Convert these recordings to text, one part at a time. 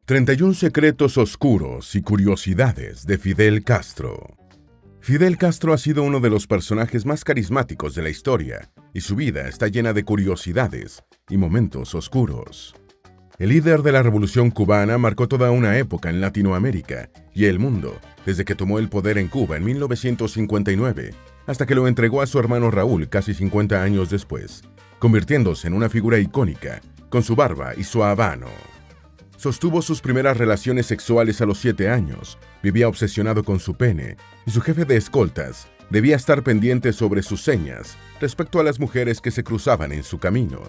31 secretos oscuros y curiosidades de Fidel Castro. Fidel Castro ha sido uno de los personajes más carismáticos de la historia, y su vida está llena de curiosidades y momentos oscuros. El líder de la Revolución cubana marcó toda una época en Latinoamérica y el mundo, desde que tomó el poder en Cuba en 1959, hasta que lo entregó a su hermano Raúl casi 50 años después, convirtiéndose en una figura icónica, con su barba y su habano. Sostuvo sus primeras relaciones sexuales a los 7 años, vivía obsesionado con su pene, y su jefe de escoltas debía estar pendiente sobre sus señas respecto a las mujeres que se cruzaban en su camino,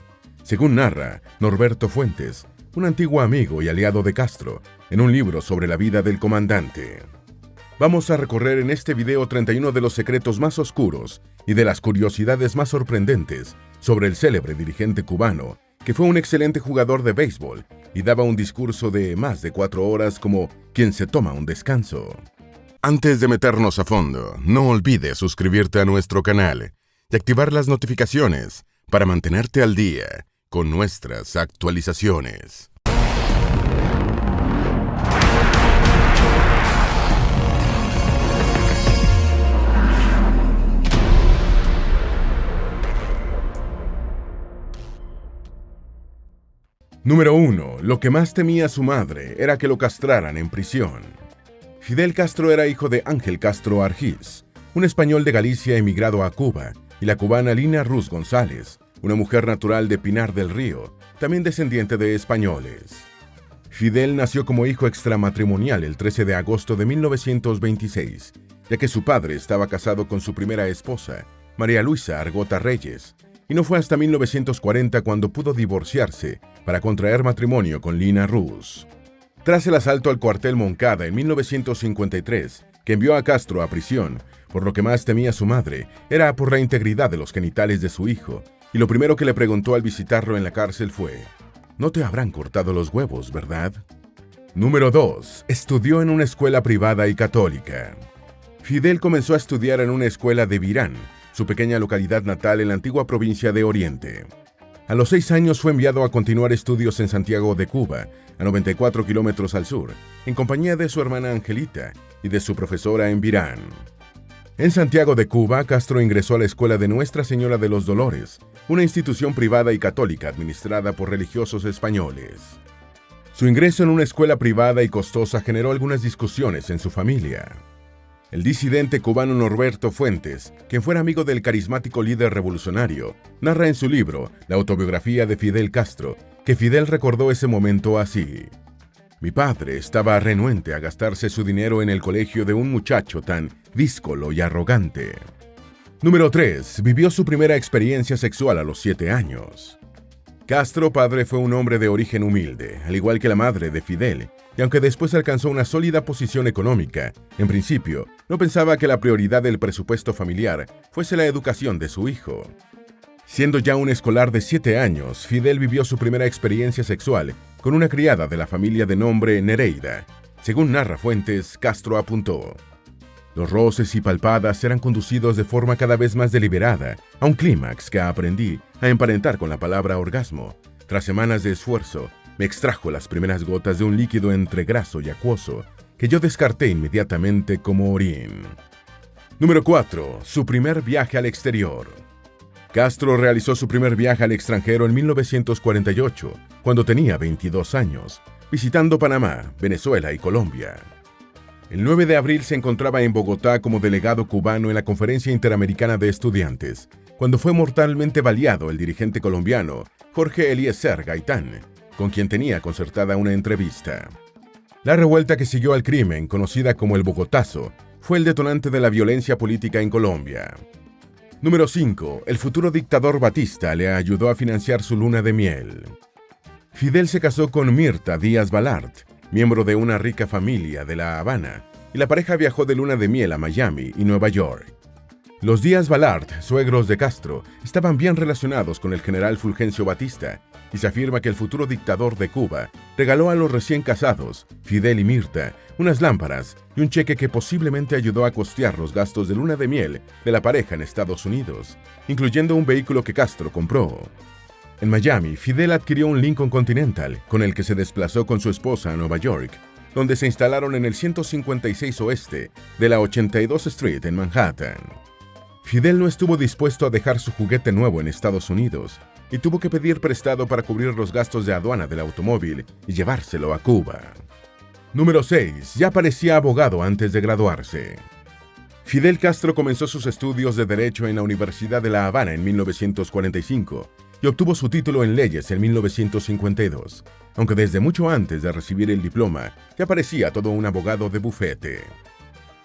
según narra Norberto Fuentes, un antiguo amigo y aliado de Castro, en un libro sobre la vida del comandante. Vamos a recorrer en este video 31 de los secretos más oscuros y de las curiosidades más sorprendentes sobre el célebre dirigente cubano, que fue un excelente jugador de béisbol y daba un discurso de más de 4 horas como quien se toma un descanso. Antes de meternos a fondo, no olvides suscribirte a nuestro canal y activar las notificaciones para mantenerte al día con nuestras actualizaciones. Número 1. Lo que más temía su madre era que lo castraran en prisión. Fidel Castro era hijo de Ángel Castro Argiz, un español de Galicia emigrado a Cuba, y la cubana Lina Ruz González, una mujer natural de Pinar del Río, también descendiente de españoles. Fidel nació como hijo extramatrimonial el 13 de agosto de 1926, ya que su padre estaba casado con su primera esposa, María Luisa Argota Reyes, y no fue hasta 1940 cuando pudo divorciarse para contraer matrimonio con Lina Ruz. Tras el asalto al cuartel Moncada en 1953, que envió a Castro a prisión, por lo que más temía su madre era por la integridad de los genitales de su hijo, y lo primero que le preguntó al visitarlo en la cárcel fue: «No te habrán cortado los huevos, ¿verdad?». Número 2. Estudió en una escuela privada y católica. Fidel comenzó a estudiar en una escuela de Virán, su pequeña localidad natal en la antigua provincia de Oriente. A los 6 años fue enviado a continuar estudios en Santiago de Cuba, a 94 kilómetros al sur, en compañía de su hermana Angelita y de su profesora en Virán. En Santiago de Cuba, Castro ingresó a la Escuela de Nuestra Señora de los Dolores, una institución privada y católica administrada por religiosos españoles. Su ingreso en una escuela privada y costosa generó algunas discusiones en su familia. El disidente cubano Norberto Fuentes, quien fuera amigo del carismático líder revolucionario, narra en su libro La autobiografía de Fidel Castro, que Fidel recordó ese momento así: «Mi padre estaba renuente a gastarse su dinero en el colegio de un muchacho tan díscolo y arrogante». Número 3. Vivió su primera experiencia sexual a los 7 años. Castro padre fue un hombre de origen humilde, al igual que la madre de Fidel, y aunque después alcanzó una sólida posición económica, en principio no pensaba que la prioridad del presupuesto familiar fuese la educación de su hijo. Siendo ya un escolar de 7 años, Fidel vivió su primera experiencia sexual con una criada de la familia de nombre Nereida. Según narra Fuentes, Castro apuntó: «Los roces y palpadas eran conducidos de forma cada vez más deliberada a un clímax que aprendí a emparentar con la palabra orgasmo. Tras semanas de esfuerzo, me extrajo las primeras gotas de un líquido entre graso y acuoso que yo descarté inmediatamente como orín». Número 4. Su primer viaje al exterior. Castro realizó su primer viaje al extranjero en 1948, cuando tenía 22 años, visitando Panamá, Venezuela y Colombia. El 9 de abril se encontraba en Bogotá como delegado cubano en la Conferencia Interamericana de Estudiantes, cuando fue mortalmente baleado el dirigente colombiano Jorge Eliezer Gaitán, con quien tenía concertada una entrevista. La revuelta que siguió al crimen, conocida como el Bogotazo, fue el detonante de la violencia política en Colombia. Número 5. El futuro dictador Batista le ayudó a financiar su luna de miel. Fidel se casó con Mirta Díaz Balart, miembro de una rica familia de La Habana, y la pareja viajó de luna de miel a Miami y Nueva York. Los Díaz Balart, suegros de Castro, estaban bien relacionados con el general Fulgencio Batista, y se afirma que el futuro dictador de Cuba regaló a los recién casados, Fidel y Mirta, unas lámparas y un cheque que posiblemente ayudó a costear los gastos de luna de miel de la pareja en Estados Unidos, incluyendo un vehículo que Castro compró. En Miami, Fidel adquirió un Lincoln Continental, con el que se desplazó con su esposa a Nueva York, donde se instalaron en el 156 oeste de la 82 Street en Manhattan. Fidel no estuvo dispuesto a dejar su juguete nuevo en Estados Unidos y tuvo que pedir prestado para cubrir los gastos de aduana del automóvil y llevárselo a Cuba. Número 6. Ya parecía abogado antes de graduarse. Fidel Castro comenzó sus estudios de Derecho en la Universidad de La Habana en 1945 y obtuvo su título en leyes en 1952, aunque desde mucho antes de recibir el diploma ya parecía todo un abogado de bufete.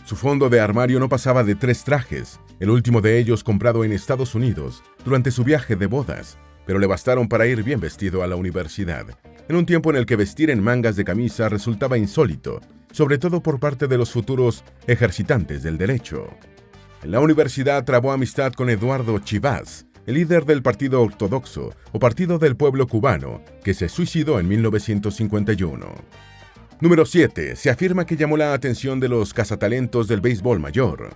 Su fondo de armario no pasaba de 3 trajes, el último de ellos comprado en Estados Unidos durante su viaje de bodas, pero le bastaron para ir bien vestido a la universidad, en un tiempo en el que vestir en mangas de camisa resultaba insólito, sobre todo por parte de los futuros ejercitantes del derecho. En la universidad trabó amistad con Eduardo Chivas, el líder del Partido Ortodoxo o Partido del Pueblo Cubano, que se suicidó en 1951. Número 7. Se afirma que llamó la atención de los cazatalentos del béisbol mayor.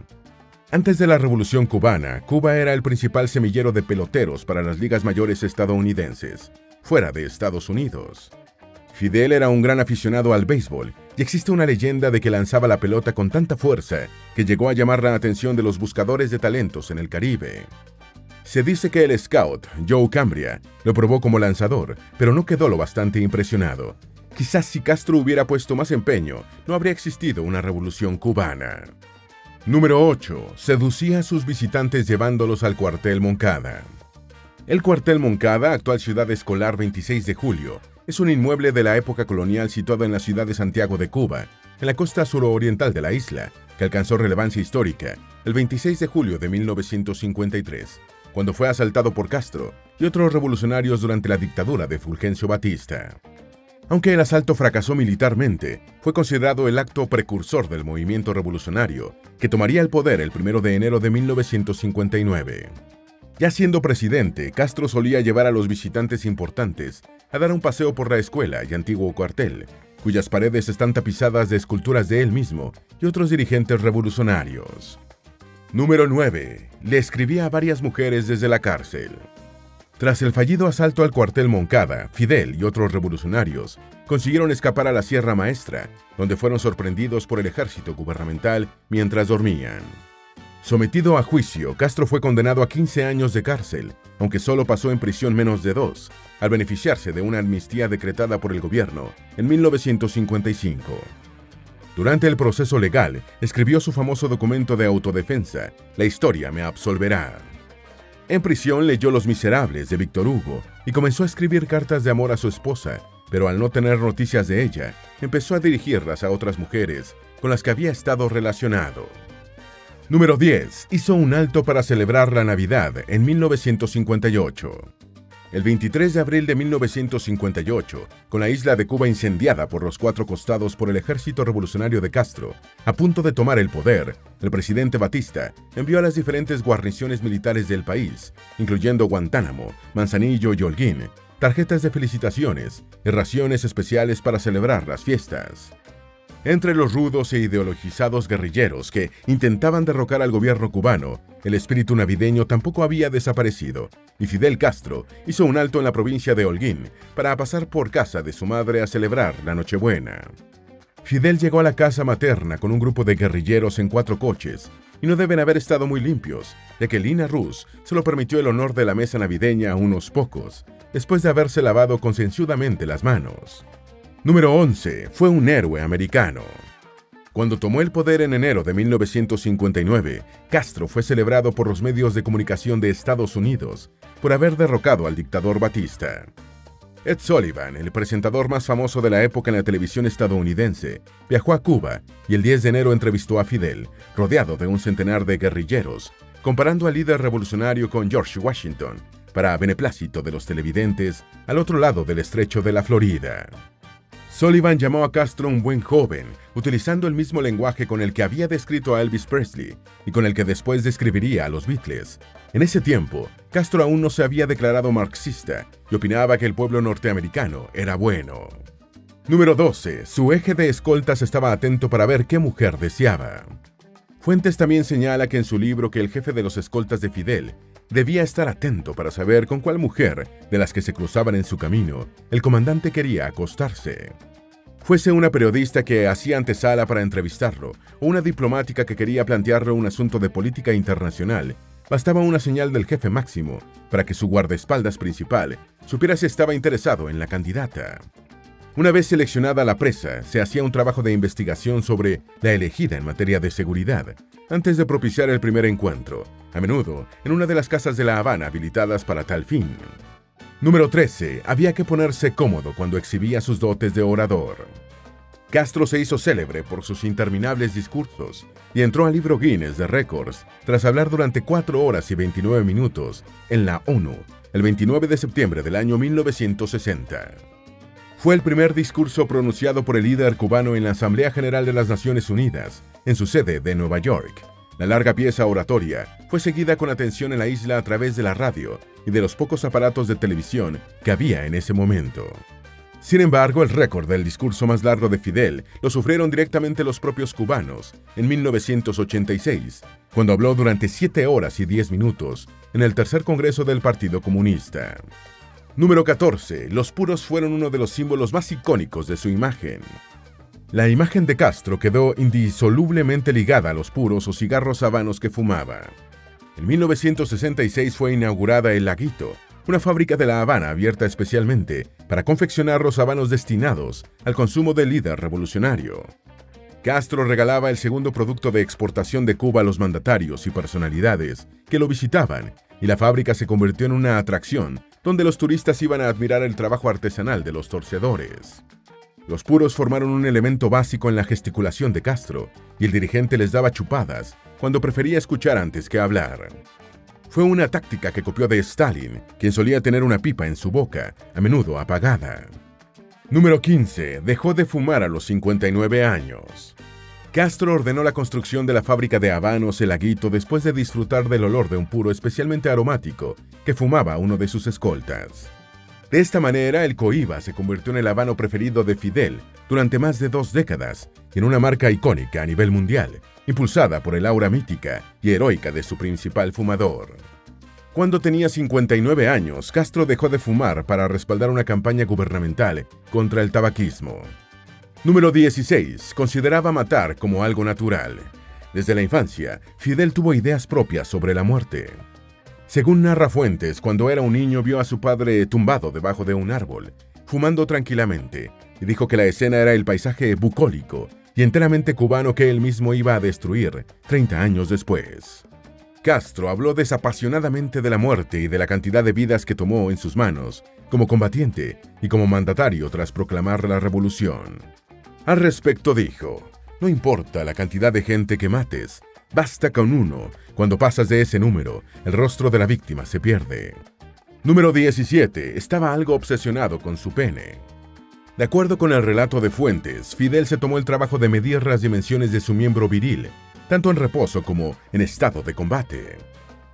Antes de la Revolución Cubana, Cuba era el principal semillero de peloteros para las ligas mayores estadounidenses, fuera de Estados Unidos. Fidel era un gran aficionado al béisbol y existe una leyenda de que lanzaba la pelota con tanta fuerza que llegó a llamar la atención de los buscadores de talentos en el Caribe. Se dice que el scout, Joe Cambria, lo probó como lanzador, pero no quedó lo bastante impresionado. Quizás si Castro hubiera puesto más empeño, no habría existido una revolución cubana. Número 8. Seducía a sus visitantes llevándolos al cuartel Moncada. El cuartel Moncada, actual Ciudad Escolar 26 de Julio, es un inmueble de la época colonial situado en la ciudad de Santiago de Cuba, en la costa suroriental de la isla, que alcanzó relevancia histórica el 26 de julio de 1953. Cuando fue asaltado por Castro y otros revolucionarios durante la dictadura de Fulgencio Batista. Aunque el asalto fracasó militarmente, fue considerado el acto precursor del movimiento revolucionario, que tomaría el poder el 1 de enero de 1959. Ya siendo presidente, Castro solía llevar a los visitantes importantes a dar un paseo por la escuela y antiguo cuartel, cuyas paredes están tapizadas de esculturas de él mismo y otros dirigentes revolucionarios. Número 9. Le escribía a varias mujeres desde la cárcel. Tras el fallido asalto al cuartel Moncada, Fidel y otros revolucionarios consiguieron escapar a la Sierra Maestra, donde fueron sorprendidos por el ejército gubernamental mientras dormían. Sometido a juicio, Castro fue condenado a 15 años de cárcel, aunque solo pasó en prisión menos de 2, al beneficiarse de una amnistía decretada por el gobierno en 1955. Durante el proceso legal, escribió su famoso documento de autodefensa, La historia me absolverá. En prisión leyó Los Miserables de Víctor Hugo y comenzó a escribir cartas de amor a su esposa, pero al no tener noticias de ella, empezó a dirigirlas a otras mujeres con las que había estado relacionado. Número 10. Hizo un alto para celebrar la Navidad en 1958. El 23 de abril de 1958, con la isla de Cuba incendiada por los 4 costados por el ejército revolucionario de Castro, a punto de tomar el poder, el presidente Batista envió a las diferentes guarniciones militares del país, incluyendo Guantánamo, Manzanillo y Holguín, tarjetas de felicitaciones y raciones especiales para celebrar las fiestas. Entre los rudos e ideologizados guerrilleros que intentaban derrocar al gobierno cubano, el espíritu navideño tampoco había desaparecido, y Fidel Castro hizo un alto en la provincia de Holguín para pasar por casa de su madre a celebrar la Nochebuena. Fidel llegó a la casa materna con un grupo de guerrilleros en 4 coches, y no deben haber estado muy limpios, ya que Lina Rus solo permitió el honor de la mesa navideña a unos pocos, después de haberse lavado concienzudamente las manos. Número 11. Fue un héroe americano. Cuando tomó el poder en enero de 1959, Castro fue celebrado por los medios de comunicación de Estados Unidos por haber derrocado al dictador Batista. Ed Sullivan, el presentador más famoso de la época en la televisión estadounidense, viajó a Cuba y el 10 de enero entrevistó a Fidel, rodeado de un centenar de guerrilleros, comparando al líder revolucionario con George Washington, para beneplácito de los televidentes al otro lado del estrecho de la Florida. Sullivan llamó a Castro un buen joven, utilizando el mismo lenguaje con el que había descrito a Elvis Presley y con el que después describiría a los Beatles. En ese tiempo, Castro aún no se había declarado marxista y opinaba que el pueblo norteamericano era bueno. Número 12. Su eje de escoltas estaba atento para ver qué mujer deseaba. Fuentes también señala que en su libro que el jefe de los escoltas de Fidel Debía estar atento para saber con cuál mujer de las que se cruzaban en su camino el comandante quería acostarse. Fuese una periodista que hacía antesala para entrevistarlo o una diplomática que quería plantearle un asunto de política internacional, bastaba una señal del jefe máximo para que su guardaespaldas principal supiera si estaba interesado en la candidata. Una vez seleccionada la presa, se hacía un trabajo de investigación sobre la elegida en materia de seguridad, antes de propiciar el primer encuentro, a menudo en una de las casas de La Habana habilitadas para tal fin. Número 13. Había que ponerse cómodo cuando exhibía sus dotes de orador. Castro se hizo célebre por sus interminables discursos y entró al libro Guinness de récords tras hablar durante 4 horas y 29 minutos en la ONU el 29 de septiembre del año 1960. Fue el primer discurso pronunciado por el líder cubano en la Asamblea General de las Naciones Unidas, en su sede de Nueva York. La larga pieza oratoria fue seguida con atención en la isla a través de la radio y de los pocos aparatos de televisión que había en ese momento. Sin embargo, el récord del discurso más largo de Fidel lo sufrieron directamente los propios cubanos en 1986, cuando habló durante 7 horas y 10 minutos en el tercer Congreso del Partido Comunista. Número 14. Los puros fueron uno de los símbolos más icónicos de su imagen. La imagen de Castro quedó indisolublemente ligada a los puros o cigarros habanos que fumaba. En 1966 fue inaugurada El Laguito, una fábrica de La Habana abierta especialmente para confeccionar los habanos destinados al consumo del líder revolucionario. Castro regalaba el segundo producto de exportación de Cuba a los mandatarios y personalidades que lo visitaban, y la fábrica se convirtió en una atracción donde los turistas iban a admirar el trabajo artesanal de los torcedores. Los puros formaron un elemento básico en la gesticulación de Castro, y el dirigente les daba chupadas cuando prefería escuchar antes que hablar. Fue una táctica que copió de Stalin, quien solía tener una pipa en su boca, a menudo apagada. Número 15. Dejó de fumar a los 59 años. Castro ordenó la construcción de la fábrica de habanos El Laguito después de disfrutar del olor de un puro especialmente aromático que fumaba uno de sus escoltas. De esta manera, el Cohiba se convirtió en el habano preferido de Fidel durante más de 2 décadas y en una marca icónica a nivel mundial, impulsada por el aura mítica y heroica de su principal fumador. Cuando tenía 59 años, Castro dejó de fumar para respaldar una campaña gubernamental contra el tabaquismo. Número 16. Consideraba matar como algo natural. Desde la infancia, Fidel tuvo ideas propias sobre la muerte. Según narra fuentes, cuando era un niño vio a su padre tumbado debajo de un árbol, fumando tranquilamente, y dijo que la escena era el paisaje bucólico y enteramente cubano que él mismo iba a destruir 30 años después. Castro habló desapasionadamente de la muerte y de la cantidad de vidas que tomó en sus manos como combatiente y como mandatario tras proclamar la revolución. Al respecto dijo: "No importa la cantidad de gente que mates, basta con uno. Cuando pasas de ese número, el rostro de la víctima se pierde". Número 17. Estaba algo obsesionado con su pene. De acuerdo con el relato de fuentes, Fidel se tomó el trabajo de medir las dimensiones de su miembro viril, tanto en reposo como en estado de combate.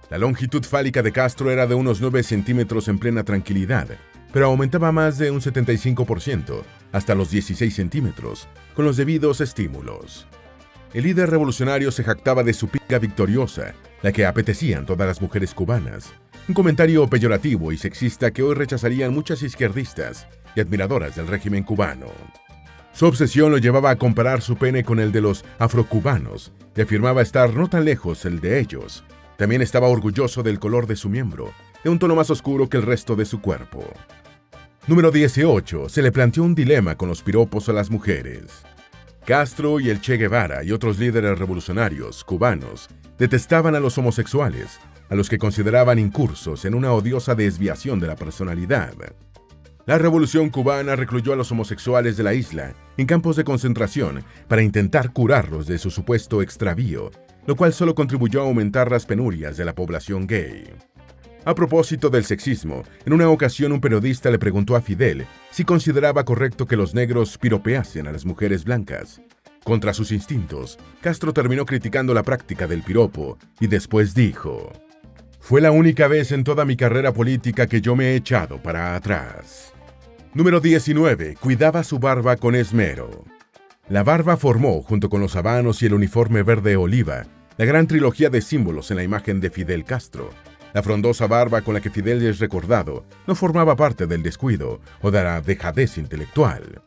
La longitud fálica de Castro era de unos 9 centímetros en plena tranquilidad, pero aumentaba más de un 75%, hasta los 16 centímetros, con los debidos estímulos. El líder revolucionario se jactaba de su pica victoriosa, la que apetecían todas las mujeres cubanas, un comentario peyorativo y sexista que hoy rechazarían muchas izquierdistas y admiradoras del régimen cubano. Su obsesión lo llevaba a comparar su pene con el de los afrocubanos y afirmaba estar no tan lejos el de ellos. También estaba orgulloso del color de su miembro, de un tono más oscuro que el resto de su cuerpo. Número 18. Se le planteó un dilema con los piropos a las mujeres. Castro y el Che Guevara y otros líderes revolucionarios cubanos detestaban a los homosexuales, a los que consideraban incursos en una odiosa desviación de la personalidad. La revolución cubana recluyó a los homosexuales de la isla en campos de concentración para intentar curarlos de su supuesto extravío, lo cual solo contribuyó a aumentar las penurias de la población gay. A propósito del sexismo, en una ocasión un periodista le preguntó a Fidel si consideraba correcto que los negros piropeasen a las mujeres blancas. Contra sus instintos, Castro terminó criticando la práctica del piropo y después dijo: "Fue la única vez en toda mi carrera política que yo me he echado para atrás". Número 19. Cuidaba su barba con esmero. La barba formó, junto con los habanos y el uniforme verde oliva, la gran trilogía de símbolos en la imagen de Fidel Castro. La frondosa barba con la que Fidel es recordado no formaba parte del descuido o de la dejadez intelectual.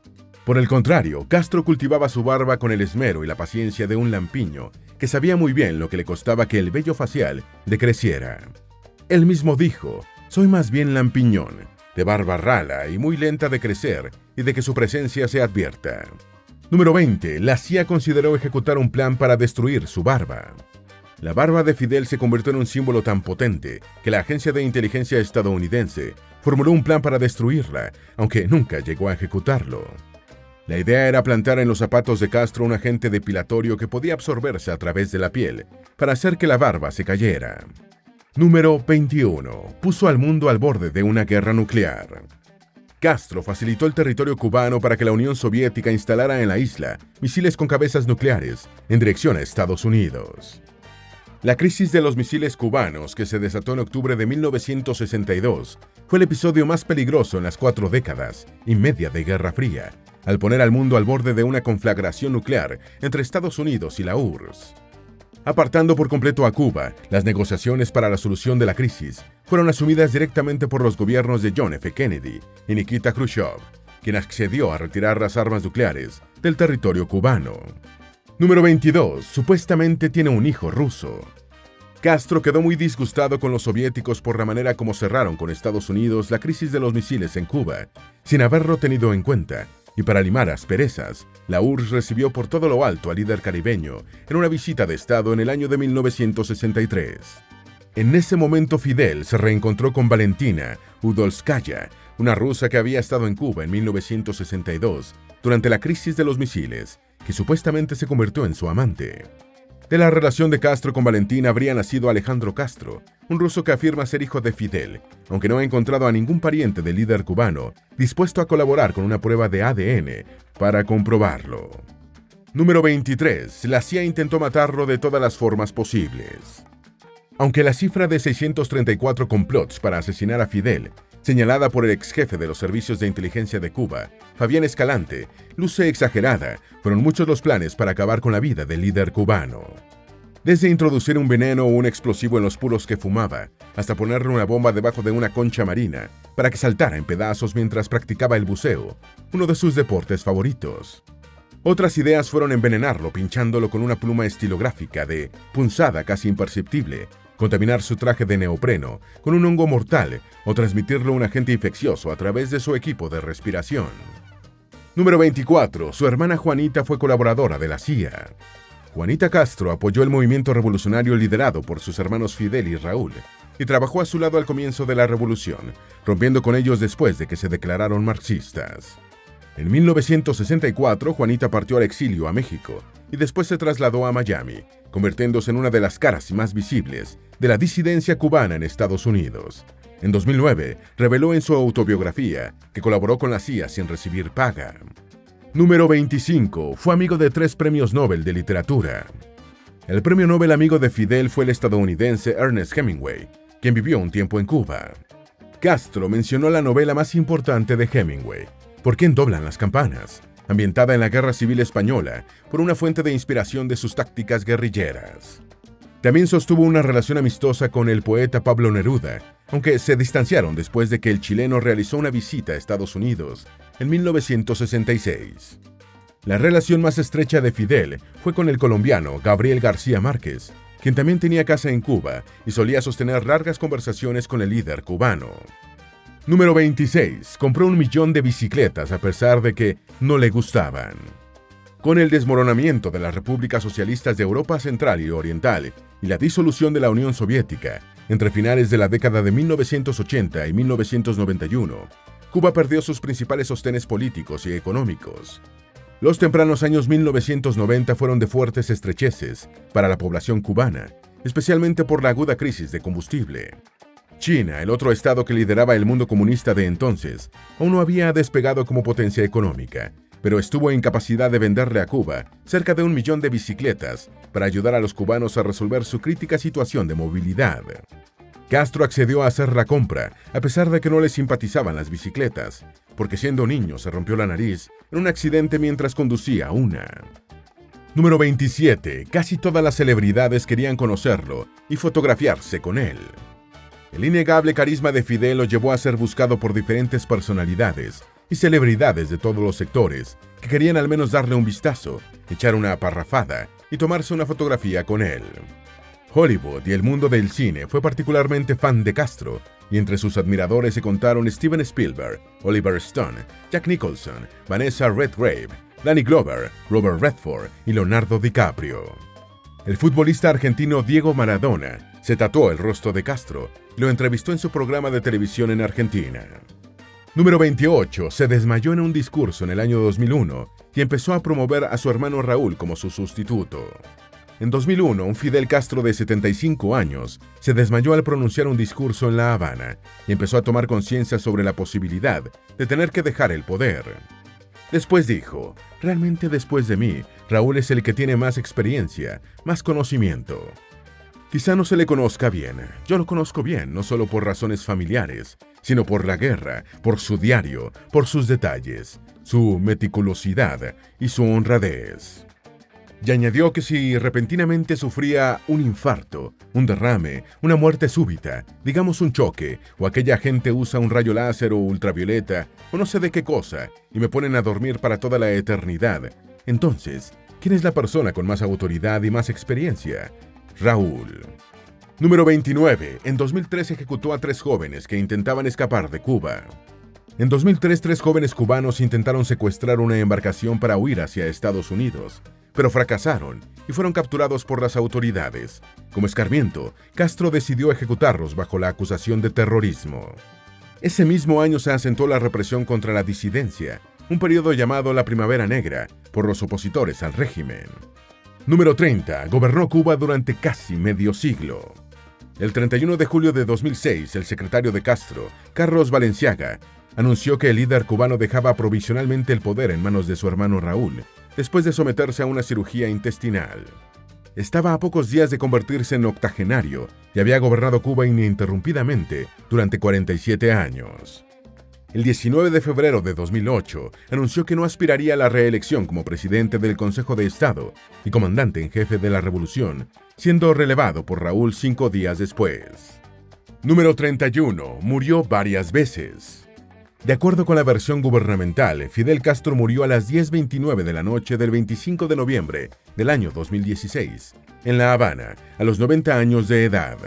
Por el contrario, Castro cultivaba su barba con el esmero y la paciencia de un lampiño que sabía muy bien lo que le costaba que el vello facial decreciera. Él mismo dijo: «Soy más bien lampiñón, de barba rala y muy lenta de crecer y de que su presencia se advierta». Número 20. La CIA consideró ejecutar un plan para destruir su barba. La barba de Fidel se convirtió en un símbolo tan potente que la agencia de inteligencia estadounidense formuló un plan para destruirla, aunque nunca llegó a ejecutarlo. La idea era plantar en los zapatos de Castro un agente depilatorio que podía absorberse a través de la piel para hacer que la barba se cayera. Número 21. Puso al mundo al borde de una guerra nuclear. Castro facilitó el territorio cubano para que la Unión Soviética instalara en la isla misiles con cabezas nucleares en dirección a Estados Unidos. La crisis de los misiles cubanos, que se desató en octubre de 1962, fue el episodio más peligroso en las 4 décadas y media de Guerra Fría, al poner al mundo al borde de una conflagración nuclear entre Estados Unidos y la URSS. Apartando por completo a Cuba, las negociaciones para la solución de la crisis fueron asumidas directamente por los gobiernos de John F. Kennedy y Nikita Khrushchev, quien accedió a retirar las armas nucleares del territorio cubano. Número 22. Supuestamente tiene un hijo ruso. Castro quedó muy disgustado con los soviéticos por la manera como cerraron con Estados Unidos la crisis de los misiles en Cuba, sin haberlo tenido en cuenta, y para limar asperezas, la URSS recibió por todo lo alto al líder caribeño en una visita de Estado en el año de 1963. En ese momento Fidel se reencontró con Valentina Udolskaya, una rusa que había estado en Cuba en 1962 durante la crisis de los misiles, que supuestamente se convirtió en su amante. De la relación de Castro con Valentina habría nacido Alejandro Castro, un ruso que afirma ser hijo de Fidel, aunque no ha encontrado a ningún pariente del líder cubano dispuesto a colaborar con una prueba de ADN para comprobarlo. Número 23. La CIA intentó matarlo de todas las formas posibles. Aunque la cifra de 634 complots para asesinar a Fidel, señalada por el ex jefe de los servicios de inteligencia de Cuba, Fabián Escalante, luce exagerada, fueron muchos los planes para acabar con la vida del líder cubano. Desde introducir un veneno o un explosivo en los puros que fumaba, hasta ponerle una bomba debajo de una concha marina para que saltara en pedazos mientras practicaba el buceo, uno de sus deportes favoritos. Otras ideas fueron envenenarlo pinchándolo con una pluma estilográfica de punzada casi imperceptible, contaminar su traje de neopreno con un hongo mortal o transmitirle un agente infeccioso a través de su equipo de respiración. Número 24. Su hermana Juanita fue colaboradora de la CIA. Juanita Castro apoyó el movimiento revolucionario liderado por sus hermanos Fidel y Raúl y trabajó a su lado al comienzo de la revolución, rompiendo con ellos después de que se declararon marxistas. En 1964, Juanita partió al exilio a México y después se trasladó a Miami, convirtiéndose en una de las caras más visibles de la disidencia cubana en Estados Unidos. En 2009, reveló en su autobiografía que colaboró con la CIA sin recibir paga. Número 25. Fue amigo de 3 premios Nobel de literatura. El premio Nobel amigo de Fidel fue el estadounidense Ernest Hemingway, quien vivió un tiempo en Cuba. Castro mencionó la novela más importante de Hemingway, ¿Por quién doblan las campanas?, ambientada en la Guerra Civil Española, por una fuente de inspiración de sus tácticas guerrilleras. También sostuvo una relación amistosa con el poeta Pablo Neruda, aunque se distanciaron después de que el chileno realizó una visita a Estados Unidos en 1966. La relación más estrecha de Fidel fue con el colombiano Gabriel García Márquez, quien también tenía casa en Cuba y solía sostener largas conversaciones con el líder cubano. Número 26. Compró 1 millón de bicicletas a pesar de que no le gustaban. Con el desmoronamiento de las repúblicas socialistas de Europa Central y Oriental y la disolución de la Unión Soviética, entre finales de la década de 1980 y 1991, Cuba perdió sus principales sostenes políticos y económicos. Los tempranos años 1990 fueron de fuertes estrecheces para la población cubana, especialmente por la aguda crisis de combustible. China, el otro estado que lideraba el mundo comunista de entonces, aún no había despegado como potencia económica, pero estuvo en capacidad de venderle a Cuba cerca de 1 millón de bicicletas para ayudar a los cubanos a resolver su crítica situación de movilidad. Castro accedió a hacer la compra, a pesar de que no le simpatizaban las bicicletas, porque siendo niño se rompió la nariz en un accidente mientras conducía una. Número 27. Casi todas las celebridades querían conocerlo y fotografiarse con él. El innegable carisma de Fidel lo llevó a ser buscado por diferentes personalidades y celebridades de todos los sectores que querían al menos darle un vistazo, echar una parrafada y tomarse una fotografía con él. Hollywood y el mundo del cine fue particularmente fan de Castro, y entre sus admiradores se contaron Steven Spielberg, Oliver Stone, Jack Nicholson, Vanessa Redgrave, Danny Glover, Robert Redford y Leonardo DiCaprio. El futbolista argentino Diego Maradona se tatuó el rostro de Castro y lo entrevistó en su programa de televisión en Argentina. Número 28. Se desmayó en un discurso en el año 2001 y empezó a promover a su hermano Raúl como su sustituto. En 2001, un Fidel Castro de 75 años se desmayó al pronunciar un discurso en La Habana y empezó a tomar conciencia sobre la posibilidad de tener que dejar el poder. Después dijo: realmente después de mí, Raúl es el que tiene más experiencia, más conocimiento. Quizá no se le conozca bien, yo lo conozco bien, no solo por razones familiares, sino por la guerra, por su diario, por sus detalles, su meticulosidad y su honradez. Y añadió que si repentinamente sufría un infarto, un derrame, una muerte súbita, digamos un choque, o aquella gente usa un rayo láser o ultravioleta, o no sé de qué cosa, y me ponen a dormir para toda la eternidad, entonces, ¿quién es la persona con más autoridad y más experiencia? Raúl. Número 29. En 2003 ejecutó a 3 jóvenes que intentaban escapar de Cuba. En 2003, 3 jóvenes cubanos intentaron secuestrar una embarcación para huir hacia Estados Unidos, pero fracasaron y fueron capturados por las autoridades. Como escarmiento, Castro decidió ejecutarlos bajo la acusación de terrorismo. Ese mismo año se asentó la represión contra la disidencia, un periodo llamado la Primavera Negra, por los opositores al régimen. Número 30. Gobernó Cuba durante casi medio siglo. El 31 de julio de 2006, el secretario de Castro, Carlos Balenciaga, anunció que el líder cubano dejaba provisionalmente el poder en manos de su hermano Raúl, después de someterse a una cirugía intestinal. Estaba a pocos días de convertirse en octogenario y había gobernado Cuba ininterrumpidamente durante 47 años. El 19 de febrero de 2008, anunció que no aspiraría a la reelección como presidente del Consejo de Estado y comandante en jefe de la revolución, siendo relevado por Raúl 5 días después. Número 31. Murió varias veces. De acuerdo con la versión gubernamental, Fidel Castro murió a las 10:29 de la noche del 25 de noviembre del año 2016, en La Habana, a los 90 años de edad.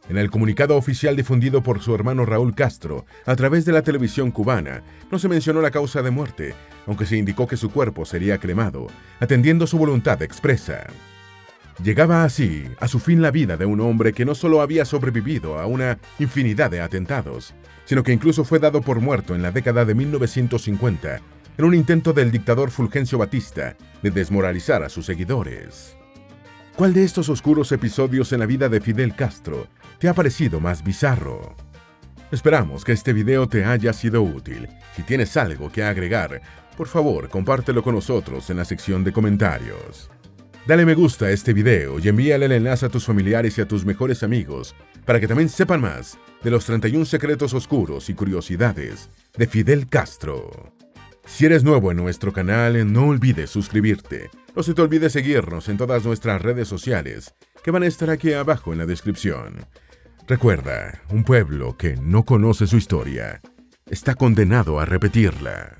En el comunicado oficial difundido por su hermano Raúl Castro a través de la televisión cubana, no se mencionó la causa de muerte, aunque se indicó que su cuerpo sería cremado, atendiendo su voluntad expresa. Llegaba así a su fin la vida de un hombre que no solo había sobrevivido a una infinidad de atentados, sino que incluso fue dado por muerto en la década de 1950 en un intento del dictador Fulgencio Batista de desmoralizar a sus seguidores. ¿Cuál de estos oscuros episodios en la vida de Fidel Castro te ha parecido más bizarro? Esperamos que este video te haya sido útil. Si tienes algo que agregar, por favor, compártelo con nosotros en la sección de comentarios. Dale me gusta a este video y envíale el enlace a tus familiares y a tus mejores amigos para que también sepan más de los 31 secretos oscuros y curiosidades de Fidel Castro. Si eres nuevo en nuestro canal, no olvides suscribirte. No se te olvide seguirnos en todas nuestras redes sociales, que van a estar aquí abajo en la descripción. Recuerda, un pueblo que no conoce su historia está condenado a repetirla.